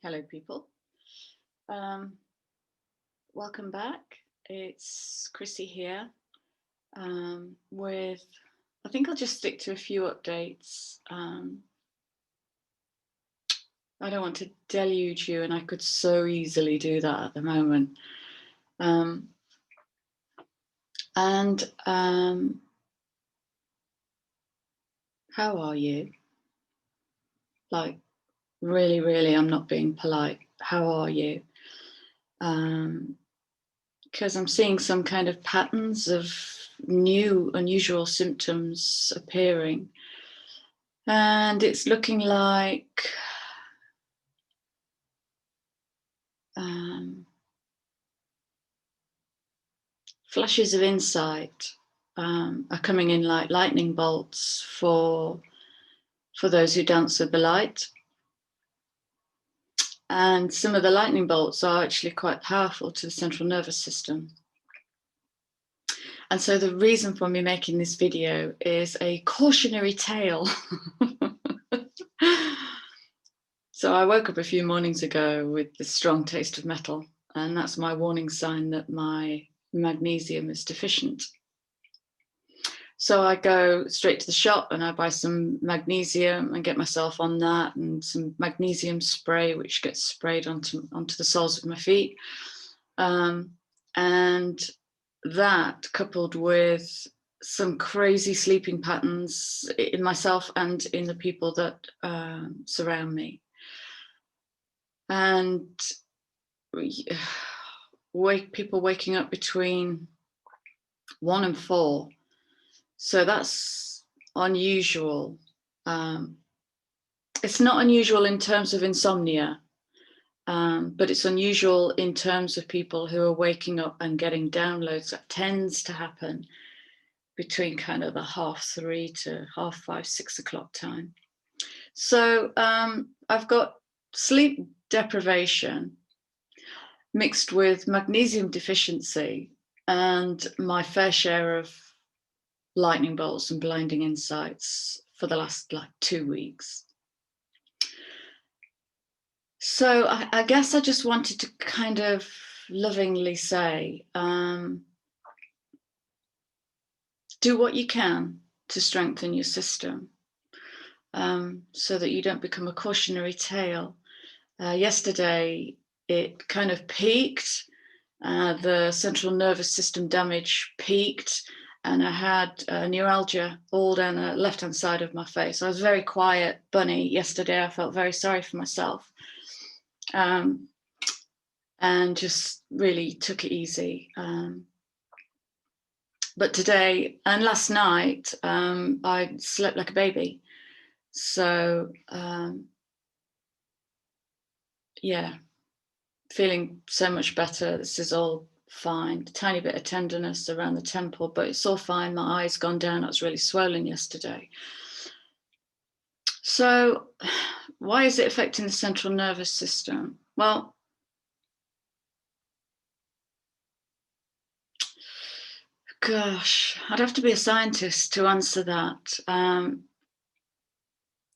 Hello, people. Welcome back. It's Chrissy here with, I think I'll just stick to a few updates. I don't want to deluge you, and I could so easily do that at the moment. How are you? Like, really, really, I'm not being polite. How are you? Because I'm seeing some kind of patterns of new, unusual symptoms appearing. And it's looking like flashes of insight are coming in like lightning bolts for those who dance with the light. And some of the lightning bolts are actually quite powerful to the central nervous system. And so the reason for me making this video is a cautionary tale. So I woke up a few mornings ago with this strong taste of metal, and that's my warning sign that my magnesium is deficient. So I go straight to the shop and I buy some magnesium and get myself on that, and some magnesium spray, which gets sprayed onto the soles of my feet. And that, coupled with some crazy sleeping patterns in myself and in the people that surround me. And people waking up between 1 and 4. So that's unusual. It's not unusual in terms of insomnia, but it's unusual in terms of people who are waking up and getting downloads. That tends to happen between kind of the 3:30 to 5:30, 6 o'clock time. So I've got sleep deprivation mixed with magnesium deficiency and my fair share of lightning bolts and blinding insights for the last 2 weeks. So I guess I just wanted to kind of lovingly say, do what you can to strengthen your system, so that you don't become a cautionary tale. Yesterday, it kind of peaked. The central nervous system damage peaked, and I had neuralgia all down the left-hand side of my face. I was a very quiet bunny yesterday. I felt very sorry for myself, and just really took it easy. But today and last night, I slept like a baby. So, yeah, feeling so much better. This is all fine. A tiny bit of tenderness around the temple, but it's all fine. My eye's gone down. I was really swollen yesterday. So why is it affecting the central nervous system? Well, gosh, I'd have to be a scientist to answer that.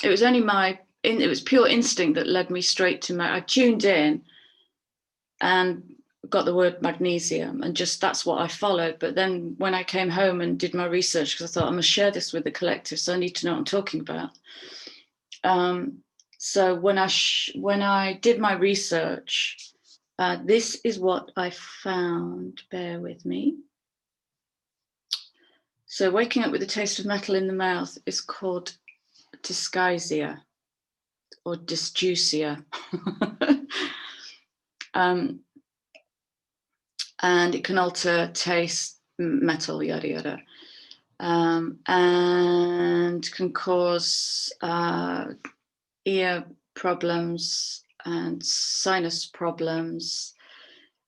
It was only it was pure instinct that led me straight to I tuned in and got the word magnesium, and just that's what I followed. But then when I came home and did my research, because I thought I must share this with the collective, so I need to know what I'm talking about. So when I did my research, this is what I found. Bear with me. So waking up with a taste of metal in the mouth is called dysgeusia or dysgeusia. And it can alter taste, metal, yada yada, and can cause ear problems and sinus problems,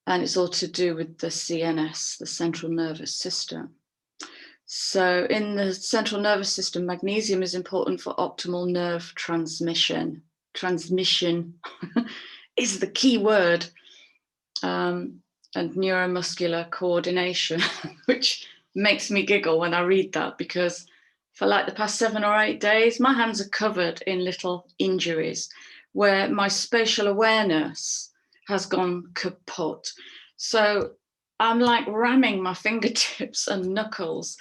and it's all to do with the CNS, the central nervous system. So in the central nervous system, magnesium is important for optimal nerve transmission. Transmission is the key word. And neuromuscular coordination, which makes me giggle when I read that, because for like the past 7 or 8 days, my hands are covered in little injuries where my spatial awareness has gone kaput. So I'm like ramming my fingertips and knuckles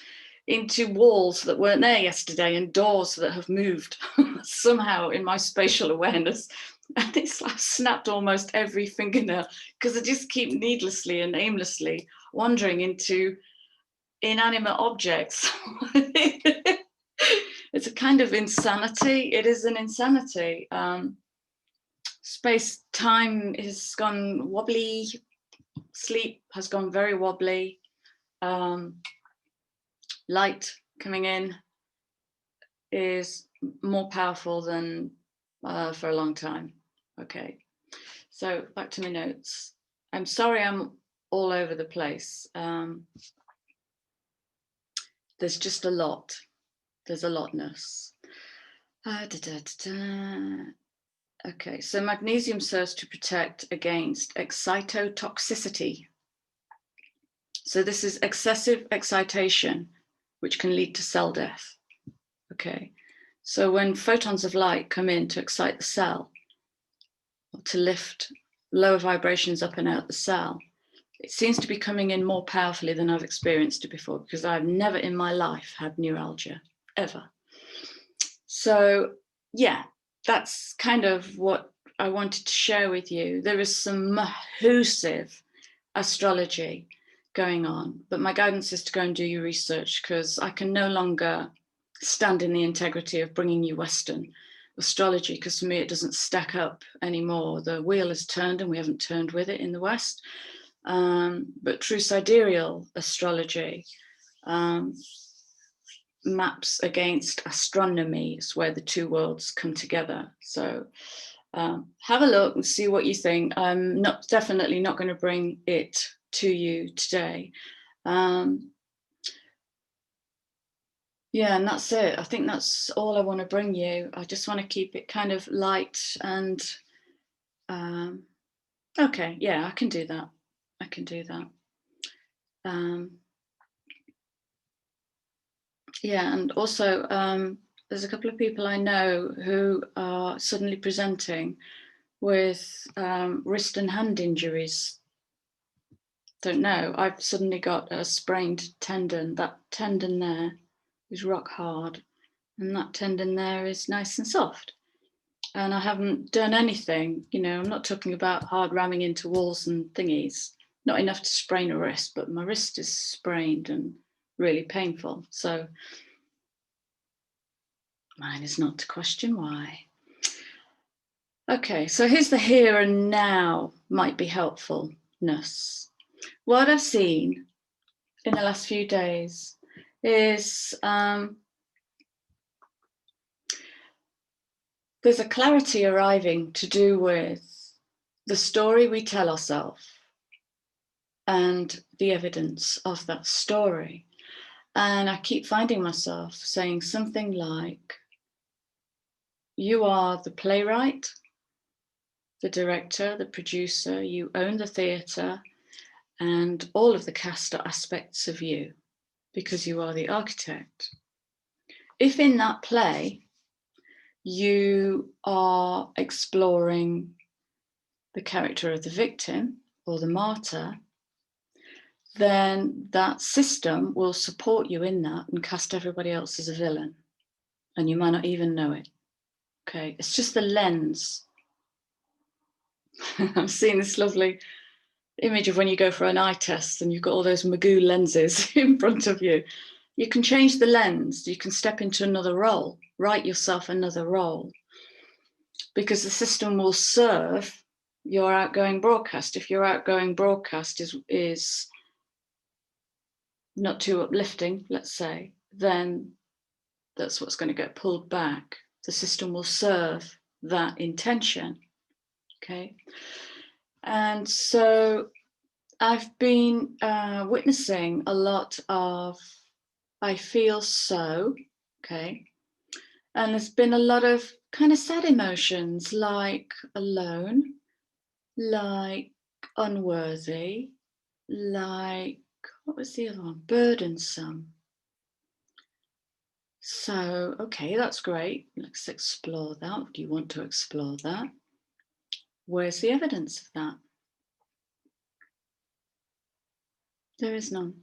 into walls that weren't there yesterday and doors that have moved somehow in my spatial awareness. And it's like snapped almost every fingernail because I just keep needlessly and aimlessly wandering into inanimate objects. It's a kind of insanity. It is an insanity. Space-time has gone wobbly. Sleep has gone very wobbly. Light coming in is more powerful than for a long time. Okay, so back to my notes. I'm sorry I'm all over the place. There's just a lot. There's a lotness. Okay, so magnesium serves to protect against excitotoxicity. So this is excessive excitation, which can lead to cell death. Okay, so when photons of light come in to excite the cell, or to lift lower vibrations up and out the cell, it seems to be coming in more powerfully than I've experienced it before, because I've never in my life had neuralgia, ever. So yeah, that's kind of what I wanted to share with you. There is some massive astrology going on, but my guidance is to go and do your research, because I can no longer stand in the integrity of bringing you Western astrology, because for me it doesn't stack up anymore. The wheel has turned and we haven't turned with it in the West. But true sidereal astrology maps against astronomy. It's where the two worlds come together. So have a look and see what you think. I'm definitely not going to bring it to you today. Yeah, and that's it. I think that's all I want to bring you. I just want to keep it kind of light and okay, yeah, I can do that. I can do that. Yeah, and also there's a couple of people I know who are suddenly presenting with wrist and hand injuries. Don't know. I've suddenly got a sprained tendon. That tendon there is rock hard, and that tendon there is nice and soft. And I haven't done anything, you know, I'm not talking about hard ramming into walls and thingies, not enough to sprain a wrist, but my wrist is sprained and really painful. So mine is not to question why. Okay, so here's the here and now might be helpfulness. What I've seen in the last few days is there's a clarity arriving to do with the story we tell ourselves and the evidence of that story. And I keep finding myself saying something like, you are the playwright, the director, the producer, you own the theatre, and all of the cast are aspects of you because you are the architect. If in that play you are exploring the character of the victim or the martyr, then that system will support you in that and cast everybody else as a villain. And you might not even know it. Okay, it's just the lens. I'm seeing this lovely image of when you go for an eye test and you've got all those Magoo lenses in front of you. You can change the lens, you can step into another role, write yourself another role, because the system will serve your outgoing broadcast. If your outgoing broadcast is not too uplifting, let's say, then that's what's going to get pulled back. The system will serve that intention. Okay. And so I've been witnessing a lot of I feel so, okay. And there's been a lot of kind of sad emotions like alone, like unworthy, like, what was the other one? Burdensome. So, okay, that's great. Let's explore that. Do you want to explore that? Where's the evidence of that? There is none.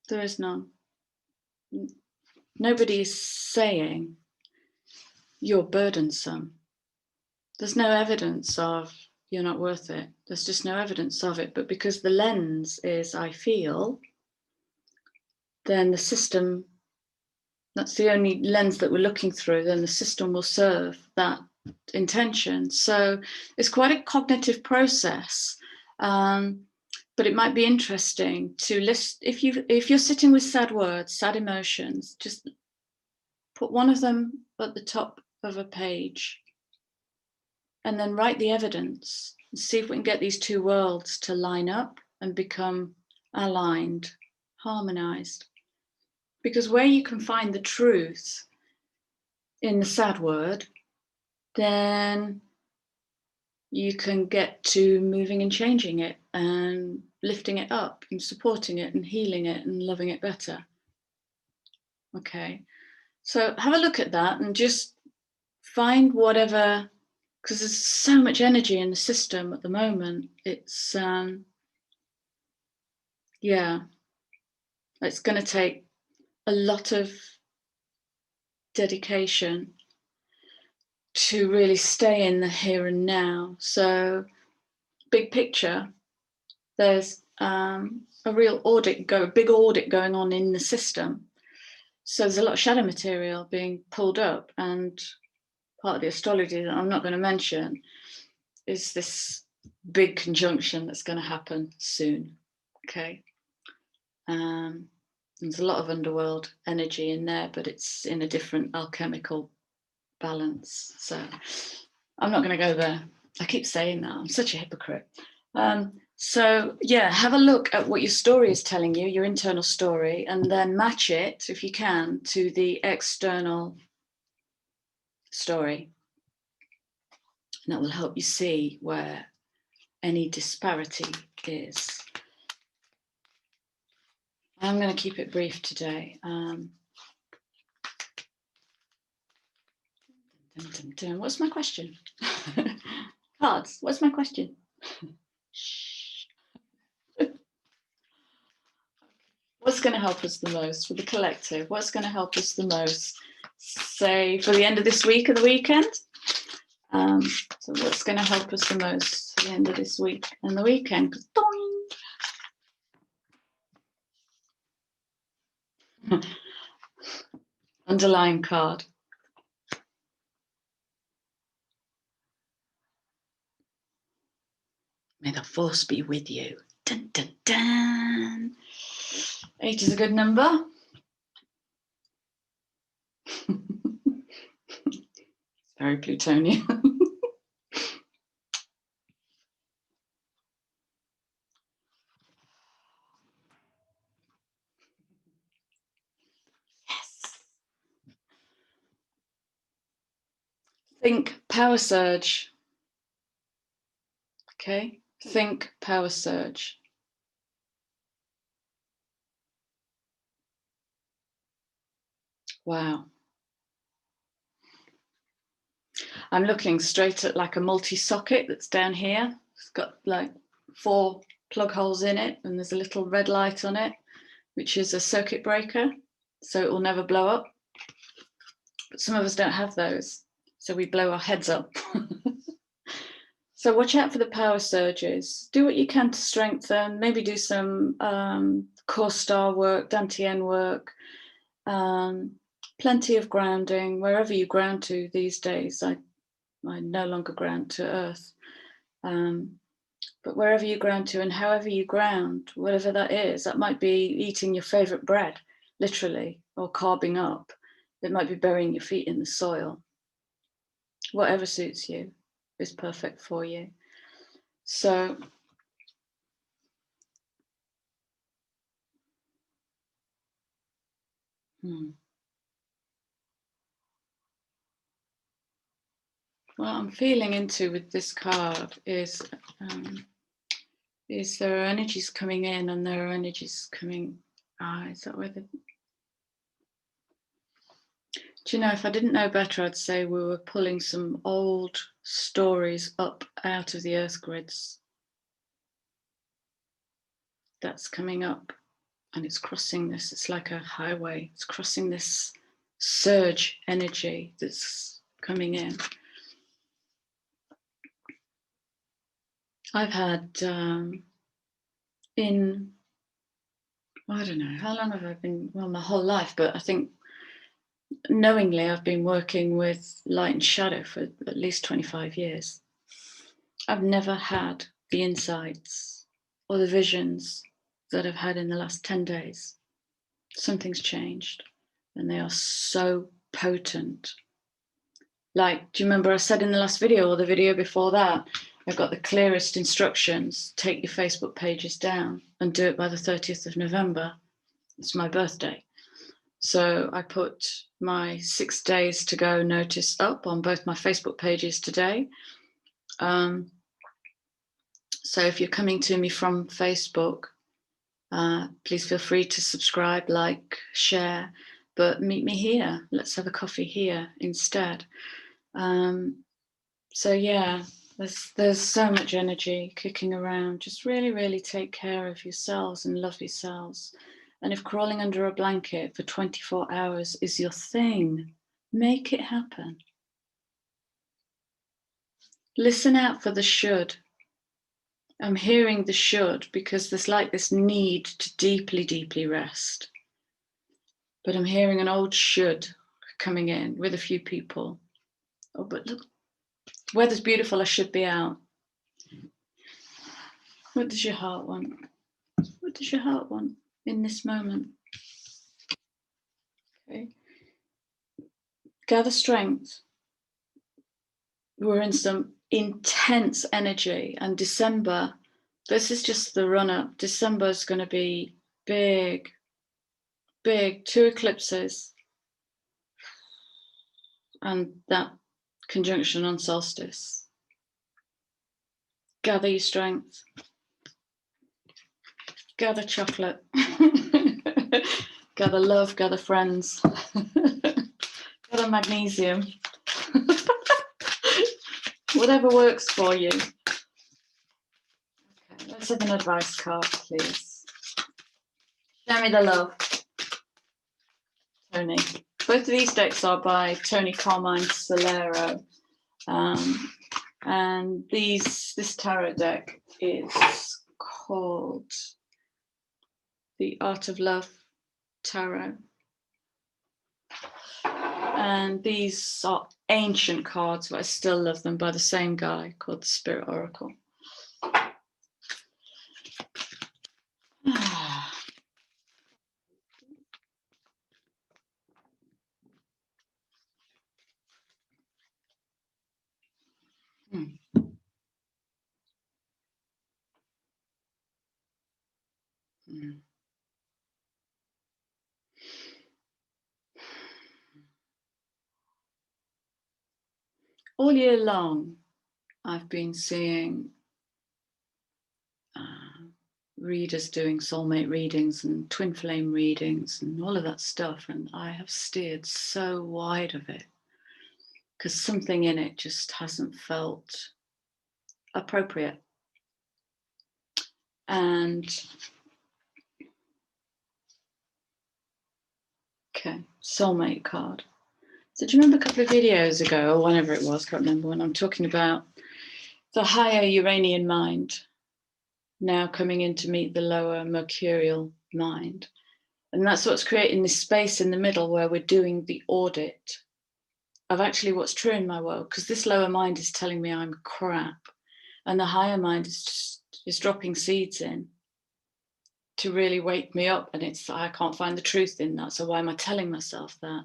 There is none. Nobody is saying you're burdensome. There's no evidence of you're not worth it. There's just no evidence of it. But because the lens is I feel, then the system, that's the only lens that we're looking through, then the system will serve that intention. So it's quite a cognitive process. But it might be interesting to list, if you're sitting with sad words, sad emotions, just put one of them at the top of a page and then write the evidence and see if we can get these two worlds to line up and become aligned, harmonized. Because where you can find the truth in the sad word, then you can get to moving and changing it and lifting it up and supporting it and healing it and loving it better. Okay, so have a look at that and just find whatever, because there's so much energy in the system at the moment. It's, it's going to take a lot of dedication to really stay in the here and now. So, big picture, there's a big audit going on in the system. So there's a lot of shadow material being pulled up, and part of the astrology that I'm not going to mention is this big conjunction that's going to happen soon. Okay. There's a lot of underworld energy in there, but it's in a different alchemical balance. So I'm not going to go there. I keep saying that. I'm such a hypocrite. So yeah, have a look at what your story is telling you, your internal story, and then match it, if you can, to the external story. And that will help you see where any disparity is. I'm going to keep it brief today. What's my question? Cards, what's my question? What's going to help us the most for the collective? What's going to help us the most, say, for the end of this week and the weekend? So what's going to help us the most for the end of this week and the weekend? Underlying card. May the force be with you. Dun, dun, dun. 8 is a good number. It's very Plutonian. Yes. Think power surge. Okay. Think power surge. Wow. I'm looking straight at like a multi-socket that's down here. It's got like 4 plug holes in it, and there's a little red light on it, which is a circuit breaker, so it will never blow up. But some of us don't have those, so we blow our heads up. So watch out for the power surges. Do what you can to strengthen, maybe do some core star work, Dantian work, plenty of grounding, wherever you ground to these days. I no longer ground to earth. But wherever you ground to and however you ground, whatever that is, that might be eating your favorite bread, literally, or carving up. It might be burying your feet in the soil. Whatever suits you is perfect for you. So what I'm feeling into with this card is there are energies coming in and there are energies coming. Is that where the Do you know, if I didn't know better, I'd say we were pulling some old stories up out of the earth grids. That's coming up and it's crossing this. It's like a highway. It's crossing this surge energy that's coming in. I've had I don't know, how long have I been, well, my whole life, but I think knowingly I've been working with light and shadow for at least 25 years. I've never had the insights or the visions that I've had in the last 10 days. Something's changed and they are so potent. Like, do you remember I said in the last video or the video before that, I've got the clearest instructions: take your Facebook pages down and do it by the 30th of November. It's my birthday. So I put my 6 days to go notice up on both my Facebook pages today. So if you're coming to me from Facebook, please feel free to subscribe, like, share, but meet me here. Let's have a coffee here instead. So yeah, there's so much energy kicking around. Just really, really take care of yourselves and love yourselves. And if crawling under a blanket for 24 hours is your thing, make it happen. Listen out for the should. I'm hearing the should because there's like this need to deeply, deeply rest. But I'm hearing an old should coming in with a few people. Oh, but look, the weather's beautiful, I should be out. What does your heart want? What does your heart want in this moment? Okay. Gather strength. We're in some intense energy, and December, this is just the run up. December is going to be big, big, 2 eclipses, and that conjunction on solstice. Gather your strength. Gather chocolate. Gather love, gather friends. Gather magnesium. Whatever works for you. Okay, let's have an advice card, please. Show me the love. Tony. Both of these decks are by Tony Carmine Solero. And this tarot deck is called The Art of Love Tarot. And these are ancient cards, but I still love them, by the same guy called the Spirit Oracle. All year long, I've been seeing readers doing soulmate readings and twin flame readings and all of that stuff, and I have steered so wide of it because something in it just hasn't felt appropriate. And okay, soulmate card. So do you remember a couple of videos ago, or whenever it was, can't remember, when I'm talking about the higher Uranian mind now coming in to meet the lower Mercurial mind. And that's what's creating this space in the middle where we're doing the audit of actually what's true in my world, because this lower mind is telling me I'm crap, and the higher mind is dropping seeds in to really wake me up, and I can't find the truth in that, so why am I telling myself that?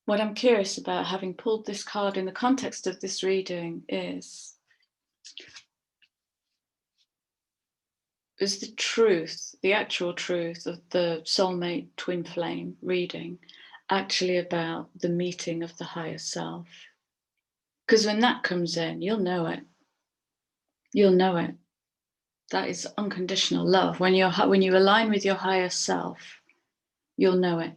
What I'm curious about, having pulled this card in the context of this reading, is the truth, the actual truth of the soulmate twin flame reading actually about the meeting of the higher self? Because when that comes in, you'll know it. You'll know it. That is unconditional love. When you align with your higher self, you'll know it.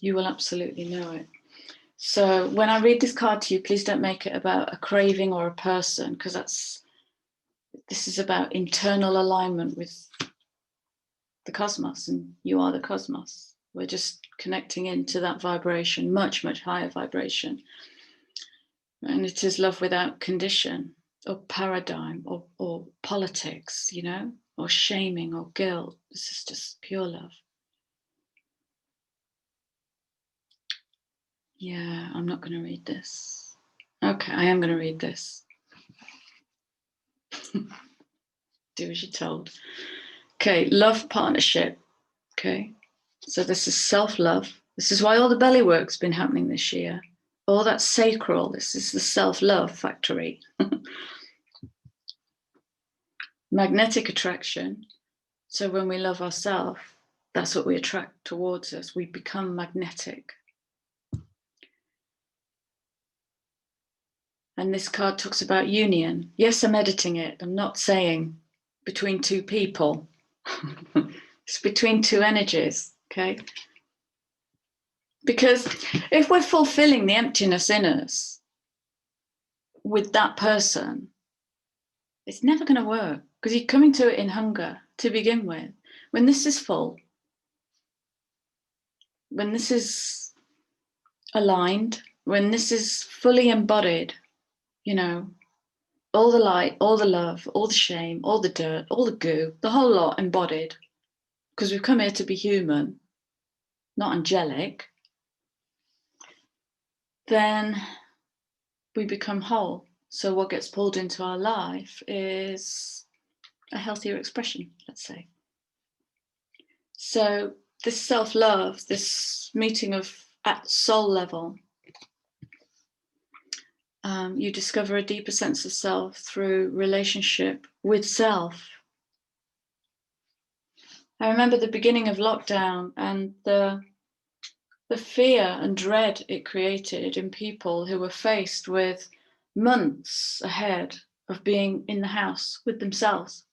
You will absolutely know it. So when I read this card to you, please don't make it about a craving or a person, because this is about internal alignment with the cosmos, and you are the cosmos. We're just connecting into that vibration, much, much higher vibration. And it is love without condition or paradigm or politics, you know, or shaming or guilt. This is just pure love. Yeah, I'm not going to read this. Okay, I am going to read this. Do as you're told. Okay, love partnership. Okay, so this is self-love. This is why all the belly work's been happening this year. All that sacral, this is the self-love factory. Magnetic attraction. So when we love ourselves, that's what we attract towards us. We become magnetic. And this card talks about union. Yes, I'm editing it. I'm not saying between two people. It's between two energies, okay? Because if we're fulfilling the emptiness in us with that person, it's never going to work, because you're coming to it in hunger to begin with. When this is full, when this is aligned, when this is fully embodied, you know, all the light, all the love, all the shame, all the dirt, all the goo, the whole lot embodied, because we've come here to be human, not angelic, then we become whole. So what gets pulled into our life is a healthier expression, let's say. So this self-love, this meeting of at soul level, you discover a deeper sense of self through relationship with self. I remember the beginning of lockdown and the fear and dread it created in people who were faced with months ahead of being in the house with themselves.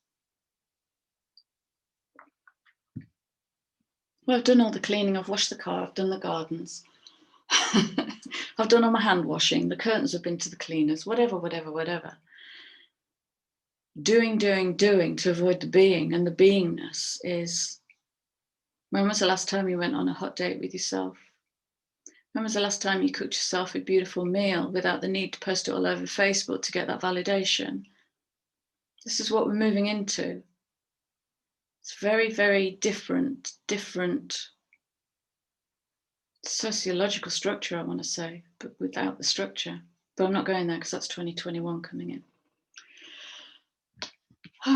Well, I've done all the cleaning, I've washed the car, I've done the gardens. I've done all my hand washing, the curtains have been to the cleaners, whatever. Doing to avoid the being, and the beingness is, when was the last time you went on a hot date with yourself? When was the last time you cooked yourself a beautiful meal without the need to post it all over Facebook to get that validation? This is what we're moving into. It's very, very different sociological structure, I want to say, but without the structure. But I'm not going there because that's 2021 coming in.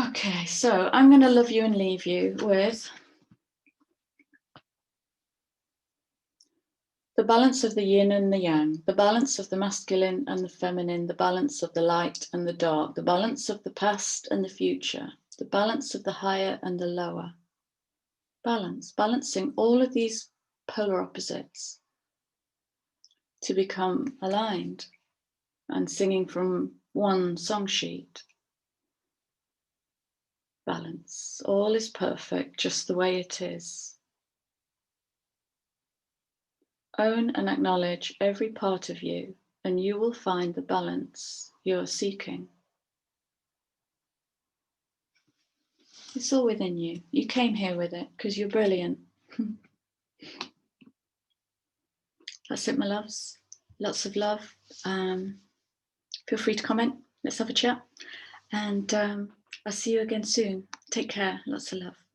Okay, so I'm going to love you and leave you with the balance of the yin and the yang, the balance of the masculine and the feminine, the balance of the light and the dark, the balance of the past and the future, the balance of the higher and the lower. Balancing all of these polar opposites to become aligned and singing from one song sheet. Balance. All is perfect just the way it is. Own and acknowledge every part of you, and you will find the balance you're seeking. It's all within you. You came here with it because you're brilliant. That's it, my loves. Lots of love. Feel free to comment. Let's have a chat. And I'll see you again soon. Take care. Lots of love.